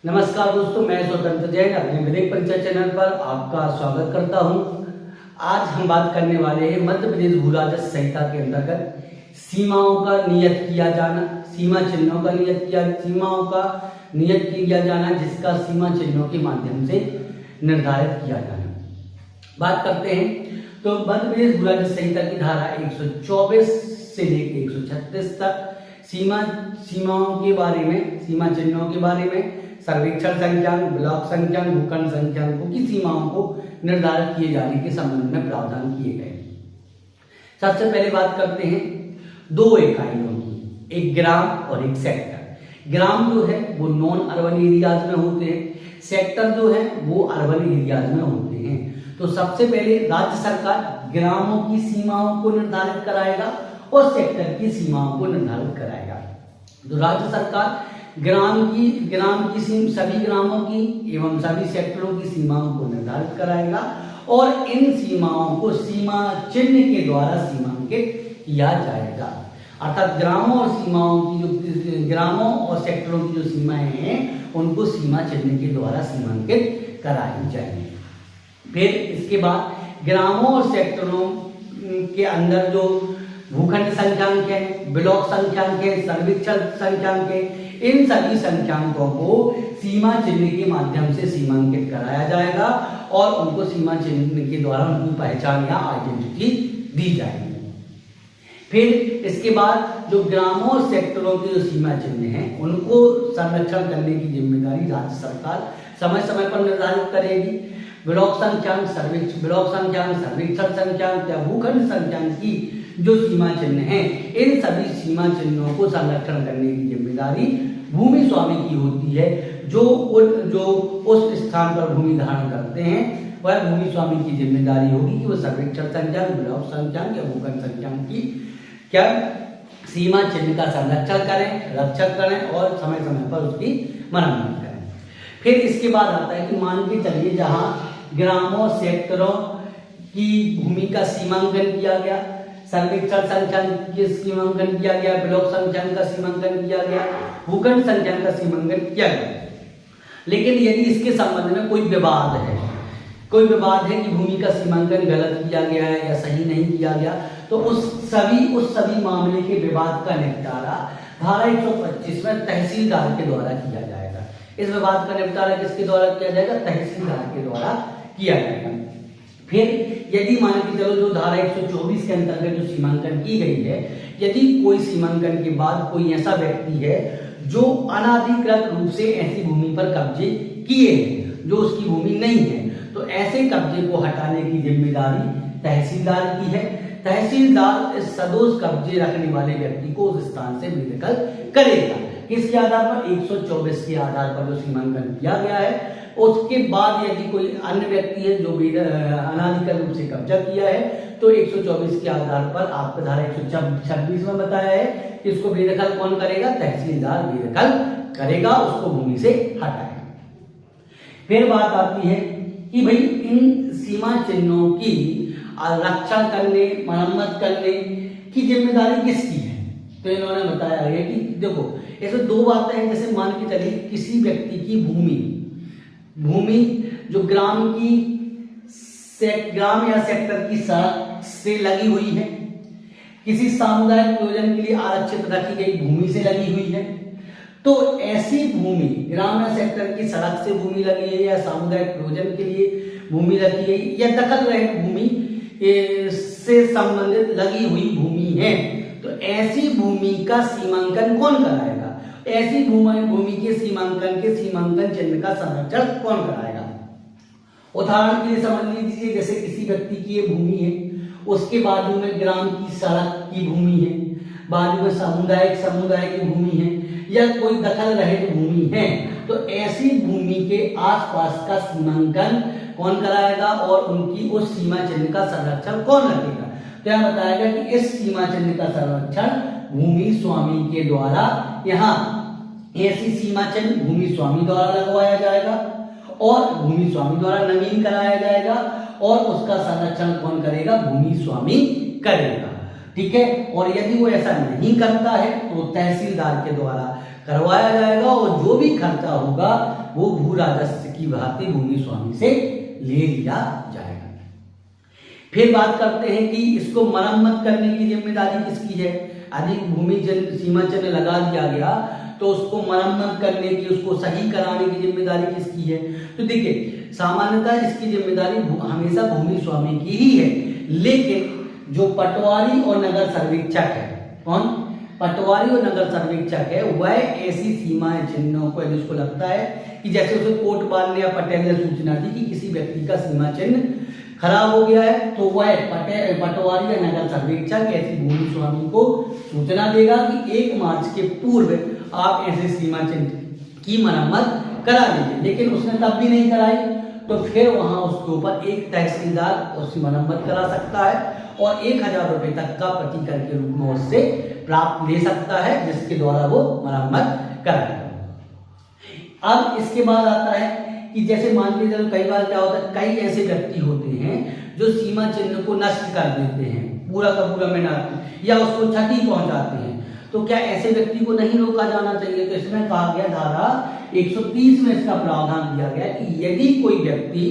नमस्कार दोस्तों, मैं स्वतंत्र जैन अपने विधिक परिचय चैनल पर आपका स्वागत करता हूं। आज हम बात करने वाले हैं मध्य प्रदेश भू राजस्व संहिता के अंतर्गत सीमाओं का नियत किया जाना, सीमा चिन्हों का सीमाओं का नियत किया जाना, जिसका सीमा चिन्हों के माध्यम से निर्धारित किया जाना। बात करते हैं तो मध्य प्रदेश भू राजस्व संहिता की धारा 124 से लेकर 136 तक सीमाओं के बारे में, सीमा चिन्हों के बारे में, सर्वेक्षण संख्यांक, ब्लॉक संख्यांक, भूखंड संख्यांकों की सीमाओं को निर्धारित किए जाने के संबंध में प्रावधान किए गए। सबसे पहले बात करते हैं दो इकाइयों की, एक ग्राम और एक सेक्टर। ग्राम जो है वो नॉन अर्बन एरियाज में होते हैं, सेक्टर जो है वो अर्बन एरियाज में होते हैं। तो सबसे पहले राज्य सरकार ग्रामों की सीमाओं को निर्धारित कराएगा और सेक्टर की सीमाओं को निर्धारित कराएगा। तो राज्य सरकार ग्राम की सभी ग्रामों की एवं सभी सेक्टरों की सीमाओं को निर्धारित कराएगा और इन सीमाओं को सीमा चिन्ह के द्वारा सीमांकित किया जाएगा। अर्थात ग्रामों और सेक्टरों की जो सीमाएं हैं उनको सीमा चिन्ह के द्वारा सीमांकित कराई जाएंगी। फिर इसके बाद ग्रामों और सेक्टरों के अंदर जो भूखंड संख्यांक है, ब्लॉक संख्यांक है, सर्वेक्षण संख्यांक है, इन सभी संख्यांकों को सीमा चिन्ह के माध्यम से सीमांकित कराया जाएगा और उनको सीमा चिन्ह के द्वारा उनकी पहचान या आइडेंटिटी दी जाएगी। फिर इसके बाद जो ग्रामों और सेक्टरों के जो सीमा चिन्ह हैं उनको संरक्षण करने की जिम्मेदारी राज्य सरकार समय समय पर निर्धारित करेगी। ब्लॉक संख्यांक, सर्वेक्षण संख्यांक या भूखंड संख्यांक की जो सीमा चिन्ह हैं, इन सभी सीमा चिन्हों को संरक्षण करने की जिम्मेदारी भूमि स्वामी की होती है। जो उस स्थान पर भूमि धारण करते हैं वह भूमि स्वामी की जिम्मेदारी होगी कि वो सर्वेक्षण संख्यांक, ब्लॉक संख्यांक या भूखंड संख्यांक की क्या सीमा चिन्ह का संरक्षण करें, रक्षक करें और समय समय पर उसकी मरम्मत करें। फिर इसके बाद आता है कि मान के चलिए जहां ग्रामों सेक्टरों की भूमि का सीमांकन किया गया, सर्वेक्षण संख्यांक का सीमांकन किया गया, ब्लॉक संख्यांक का सीमांकन किया गया, भूखंड संख्यांक का सीमांकन किया गया, लेकिन यदि इसके संबंध में कोई विवाद है कि भूमि का सीमांकन गलत किया गया है या सही नहीं किया गया, तो उस सभी मामले के विवाद का निपटारा धारा 125 में तहसीलदार के द्वारा किया जाएगा। इस विवाद का निपटारा किसके द्वारा किया जाएगा? तहसीलदार के द्वारा किया जाएगा। फिर यदि मान के चलो जो धारा 124 के अंतर्गत जो सीमांकन की गई है, यदि कोई सीमांकन के बाद कोई ऐसा व्यक्ति है जो अनाधिकृत रूप से ऐसी भूमि पर कब्जे किए हैं जो उसकी भूमि नहीं है, तो ऐसे कब्जे को हटाने की जिम्मेदारी तहसीलदार की है। तहसीलदार इस सदोष कब्जे रखने वाले व्यक्ति को उस स्थान से बेदखल करेगा। किसके आधार पर? 124 के आधार पर जो सीमांकन किया गया है। उसके बाद यदि कोई अन्य व्यक्ति है जो अनाधिकृत रूप से कब्जा किया है, तो 124 के आधार पर आपको धारा 126 में बताया है कि इसको बेदखल कौन करेगा? तहसीलदार बेदखल करेगा, उसको भूमि से हटाएगा। फिर बात आती है कि भाई इन सीमा चिन्हों की रक्षा करने, मरम्मत करने की जिम्मेदारी किसकी है? तो इन्होंने बताया है कि देखो ऐसे दो बातें हैं। जैसे मान के चलिए किसी व्यक्ति की भूमि जो ग्राम या सेक्टर की सड़क से लगी हुई है, किसी सामुदायिक प्रयोजन के लिए आरक्षित रखी गई भूमि से लगी हुई है, तो ऐसी भूमि ग्राम या सेक्टर की सड़क से भूमि लगी है या सामुदायिक प्रयोजन के लिए भूमि लगी है या दखल रहित भूमि से संबंधित लगी हुई भूमि है, तो ऐसी भूमि का सीमांकन कौन कराएगा? ऐसी भूमि के सीमांकन चिन्ह का संरक्षण कौन कराएगा? उदाहरण के लिए समझ लीजिए, जैसे किसी व्यक्ति की ये भूमि है, उसके बाजू में ग्राम की सड़क की भूमि है, बाजू में समुदाय की भूमि है या कोई दखल रहित भूमि है, तो ऐसी भूमि के आसपास का सीमांकन कौन कराएगा और उनकी उस सीमा चिन्ह का संरक्षण कौन रखेगा? तो यह बताएगा कि इस सीमा चिन्ह का संरक्षण भूमि स्वामी के द्वारा, यहाँ ऐसी सीमा चिन्ह भूमि स्वामी द्वारा लगवाया जाएगा और भूमि स्वामी द्वारा नवीन कराया जाएगा और उसका संरक्षण कौन करेगा? भूमि स्वामी करेगा। ठीक है। और यदि वो ऐसा नहीं करता है तो तहसीलदार के द्वारा करवाया जाएगा और जो भी खर्चा होगा वो भू राजस्व की भांति भूमि स्वामी से ले लिया जाएगा। फिर बात करते हैं कि इसको मरम्मत करने की जिम्मेदारी किसकी है। यदि भूमि सीमा चिन्ह लगा दिया गया तो उसको मरम्मत करने की, उसको सही कराने की जिम्मेदारी किसकी है। तो देखिए सामान्यतः इसकी जिम्मेदारी हमेशा भूमि स्वामी की ही है, लेकिन जो पटवारी और नगर सर्वेक्षक है, कौन, पटवारी और नगर सर्वेक्षक है, वह ऐसी सीमाएं चिन्हों को यदि उसको लगता है कि जैसे उसे कोटवाल ने या पटेल ने सूचना दी कि किसी व्यक्ति का सीमा चिन्ह खराब हो गया है, तो वह पटवारी या नगर सर्वेक्षक ऐसी भूमि स्वामी को सूचना देगा कि 1 मार्च के पूर्व आप ऐसे सीमा चिन्ह की मरम्मत करा लीजिए। लेकिन उसने तब भी नहीं कराई तो फिर वहां उसके ऊपर एक तहसीलदार उसकी मरम्मत करा सकता है और 1000 रुपए तक का प्रतिकर के रूप में उससे प्राप्त ले सकता है, जिसके द्वारा वो मरम्मत कराएगा। अब इसके बाद आता है कि जैसे मान लीजिए कई बार क्या होता है, कई ऐसे व्यक्ति होते हैं जो सीमा चिन्ह को नष्ट कर देते हैं, पूरा का पूरा मिटाते या उसको क्षति पहुंचाते हैं। तो क्या ऐसे व्यक्ति को नहीं रोका जाना चाहिए। तो इसमें कहा गया धारा 130 में इसका प्रावधान दिया गया कि यदि कोई व्यक्ति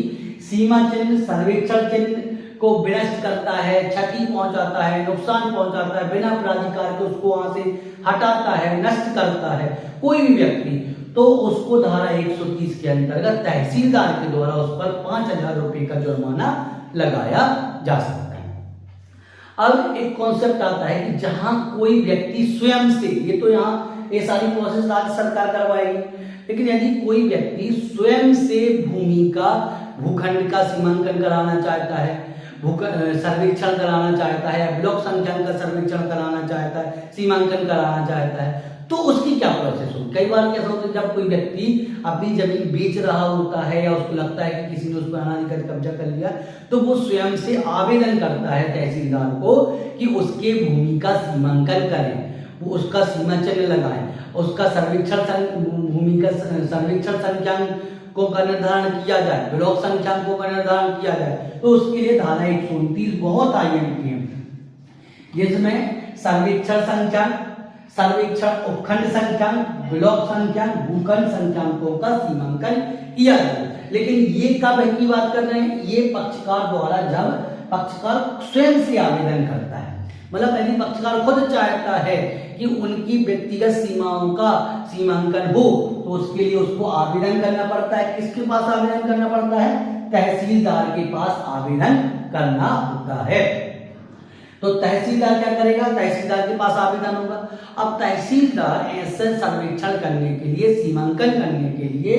सीमा चिन्ह सर्वेक्षण चिन्ह को विनष्ट करता है, क्षति पहुंचाता है, नुकसान पहुंचाता है, बिना प्राधिकार के उसको वहां से हटाता है, नष्ट करता है कोई भी व्यक्ति, तो उसको धारा 130 के अंतर्गत तहसीलदार के द्वारा उस पर 5000 रुपए का जुर्माना लगाया जा सकता है। अब एक कॉन्सेप्ट आता है कि जहां कोई व्यक्ति स्वयं से, ये तो यहाँ ये सारी प्रोसेस राज्य सरकार करवाएगी, लेकिन यदि कोई व्यक्ति स्वयं से भूमि का भूखंड का सीमांकन कराना चाहता है, सर्वेक्षण कराना चाहता है, ब्लॉक संख्या का सर्वेक्षण कराना चाहता है, सीमांकन कराना चाहता है, तो उसकी क्या प्रोसेस होगी। कई बार कैसा होता है जब कोई व्यक्ति अपनी जमीन बेच रहा होता है या उसको लगता है कि किसी ने उस पर अनाधिकृत कब्जा कर लिया, तो वो स्वयं से आवेदन करता है तहसीलदार को कि उसके भूमि का सीमांकन करें, वो उसका सीमा चिन्ह लगाएं, उसका सर्वेक्षण भूमि का सर्वेक्षण संख्या को का निर्धारण किया जाए, ब्लॉक संख्या को का निर्धारण किया जाए। तो उसके लिए धारा 129 बहुत आईएमपी है, जिसमें सर्वेक्षण संख्या, सर्वेक्षण उपखंड संख्या, ब्लॉक संख्या, भूखंड संख्यांकों का सीमांकन किया जाए। लेकिन ये कब की बात कर रहे हैं, ये पक्षकार द्वारा जब पक्षकार स्वयं से आवेदन करता है, मतलब यदि पक्षकार खुद चाहता है कि उनकी व्यक्तिगत सीमाओं का सीमांकन हो, तो उसके लिए उसको आवेदन करना पड़ता है। किसके पास आवेदन करना पड़ता है, तहसीलदार के पास आवेदन करना होता है। तो तहसीलदार क्या करेगा, तहसीलदार के पास आवेदन होगा। अब तहसीलदार ऐसे सर्वेक्षण करने के लिए, सीमांकन करने के लिए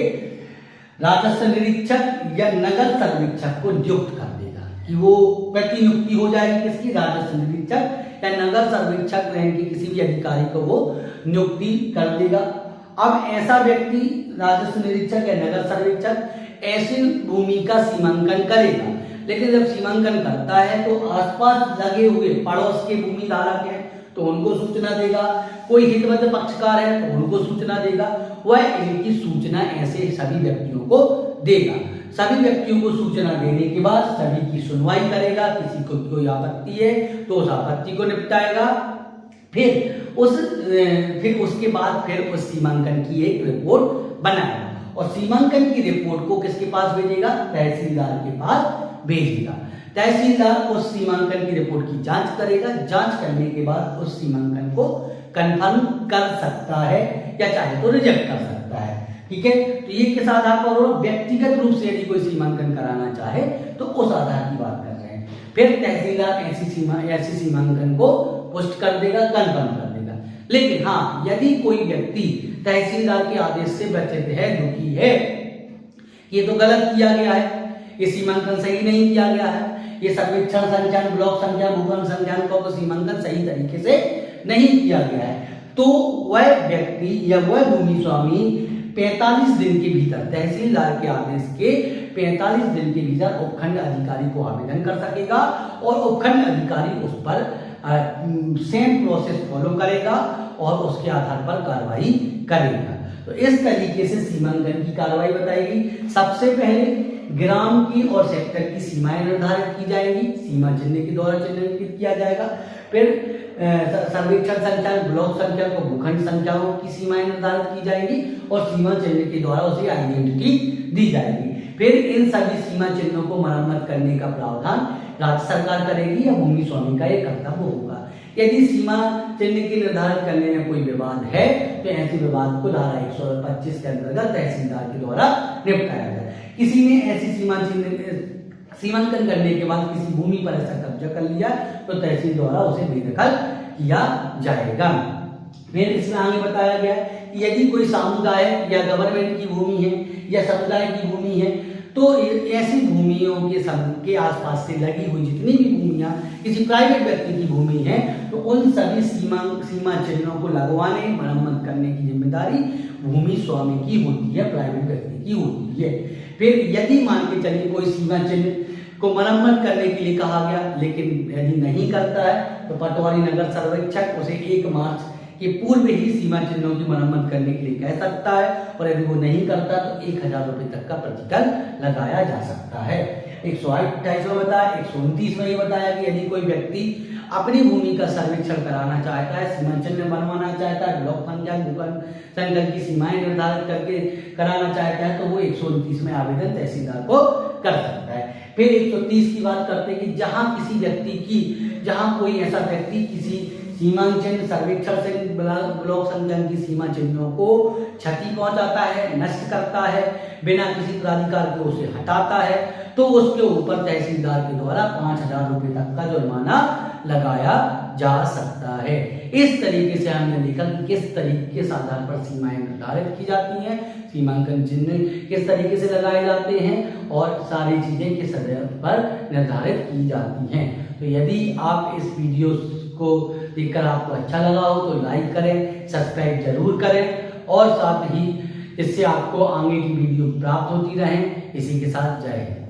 राजस्व निरीक्षक या नगर सर्वेक्षक को नियुक्त कर देगा कि वो प्रतिनियुक्ति हो जाएगी किसकी, राजस्व निरीक्षक या नगर सर्वेक्षक रैंक के किसी भी अधिकारी को वो नियुक्ति कर देगा। अब ऐसा व्यक्ति राजस्व निरीक्षक या नगर सर्वेक्षक ऐसी भूमि का सीमांकन करेगा, लेकिन जब सीमांकन करता है तो आसपास लगे हुए पड़ोस के भूमि धारक हैं तो उनको सूचना देगा, कोई हितबद्ध पक्षकार है तो उनको सूचना देगा, वह इनकी सूचना ऐसे सभी व्यक्तियों को देगा। सभी व्यक्तियों को सूचना देने के बाद सभी की सुनवाई करेगा, किसी को कोई आपत्ति है तो उस आपत्ति को निपटाएगा, फिर उसके बाद फिर उस सीमांकन की एक रिपोर्ट बनाएगा और सीमांकन की रिपोर्ट को किसके पास भेजेगा, तहसीलदार के पास भेजेगा। तहसीलदार उस सीमांकन की रिपोर्ट की जांच करेगा, जांच करने के बाद उस सीमांकन को कंफर्म कर सकता है या चाहे तो रिजेक्ट कर सकता है। ठीक है, तो ये किस आधार पर, व्यक्तिगत रूप से यदि कोई सीमांकन कराना चाहे तो उस आधार की बात कर रहे हैं। फिर तहसीलदार ऐसी सीमांकन को पुष्ट कर देगा, कंफर्म कर देगा। लेकिन हाँ, यदि कोई व्यक्ति तहसीलदार के आदेश से व्यथित है, दुखी है, ये तो गलत किया गया है, ये सीमांकन सही नहीं किया गया है, ये सर्वेक्षण संख्या, ब्लॉक संख्या, भूखंड संख्यांकों का सीमांकन सही तरीके से नहीं किया गया है, तो वह व्यक्ति या वह भूमि स्वामी 45 दिन के भीतर, तहसीलदार के आदेश के 45 दिन के भीतर उपखंड अधिकारी को आवेदन कर सकेगा और उपखंड अधिकारी उस पर सेम प्रोसेस फॉलो करेगा और उसके आधार पर कार्रवाई करेगा। तो इस तरीके से सीमांकन की कार्रवाई बताएगी। सबसे पहले ग्राम की और सेक्टर की सीमाएं निर्धारित की जाएंगी, सीमा चिन्ह के द्वारा चिन्हित किया जाएगा। फिर सर्वेक्षण संख्या, ब्लॉक संख्या को भूखंड संख्याओं की सीमाएं निर्धारित की जाएगी और सीमा चिन्ह के द्वारा उसे आइडेंटिटी दी जाएगी। फिर इन सभी सीमा चिन्हों को मरम्मत करने का प्रावधान राज्य सरकार करेगी या भूमि स्वामी का एक कर्तव्य होगा। यदि सीमा चिन्ह के निर्धारित करने में कोई विवाद है तो ऐसे विवाद को धारा 125 के अंतर्गत तहसीलदार के द्वारा निपटाया जाए। किसी ने ऐसी सीमा चिन्ह सीमांकन करने के बाद किसी भूमि पर ऐसा कब्जा कर लिया तो तहसील द्वारा उसे बेदखल किया जाएगा। फिर इसमें आगे बताया गया कि यदि कोई सामुदाय या गवर्नमेंट की भूमि है या समुदाय की भूमि है तो ऐसी भूमियों के आसपास से लगी हुई जितनी भी भूमियां किसी प्राइवेट व्यक्ति की भूमि है तो उन सभी सीमा चिन्हों को लगवाने मरम्मत करने की जिम्मेदारी भूमि स्वामी की होती है, प्राइवेट व्यक्ति की होती है। फिर यदि मान के चलिए कोई सीमा चिन्ह को मरम्मत करने के लिए कहा गया लेकिन यदि नहीं करता है तो पटवारी नगर सर्वेक्षक उसे 1 मार्च के पूर्व ही सीमा चिन्हों की मरम्मत करने के लिए कह सकता है और यदि वो नहीं करता तो 1000 रुपये तक का प्रतिकर लगाया जा सकता है। 128 में बताया, 129 में ये बताया कि यदि कोई व्यक्ति अपनी भूमि का सर्वेक्षण कराना चाहता है, सीमा चिन्ह बनवाना चाहता है, ब्लॉक संख्या, भूखंड संख्या की सीमाएं निर्धारित करके कराना चाहता है तो वो 129 में आवेदन तहसीलदार को कर सकता है। फिर 130 की बात करते हैं कि जहां कोई ऐसा व्यक्ति किसी सीमा चिन्ह सर्वेक्षण से ब्लॉक संख्या की सीमा चिन्हों को क्षति पहुंचाता है, नष्ट करता है, बिना किसी प्राधिकार के उसे हटाता है तो उसके ऊपर तहसीलदार के द्वारा 5000 रुपये तक का जुर्माना लगाया जा सकता है। इस तरीके से हमने देखा कि किस तरीके के आधार पर सीमाएं निर्धारित की जाती हैं, सीमांकन चिन्ह किस तरीके से लगाए जाते हैं और सारी चीजें किस आधार पर निर्धारित की जाती हैं। तो यदि आप इस वीडियो को देखकर आपको अच्छा लगा हो तो लाइक करें, सब्सक्राइब जरूर करें और साथ ही इससे आपको आगे की वीडियो प्राप्त होती रहें। इसी के साथ जय हिंद।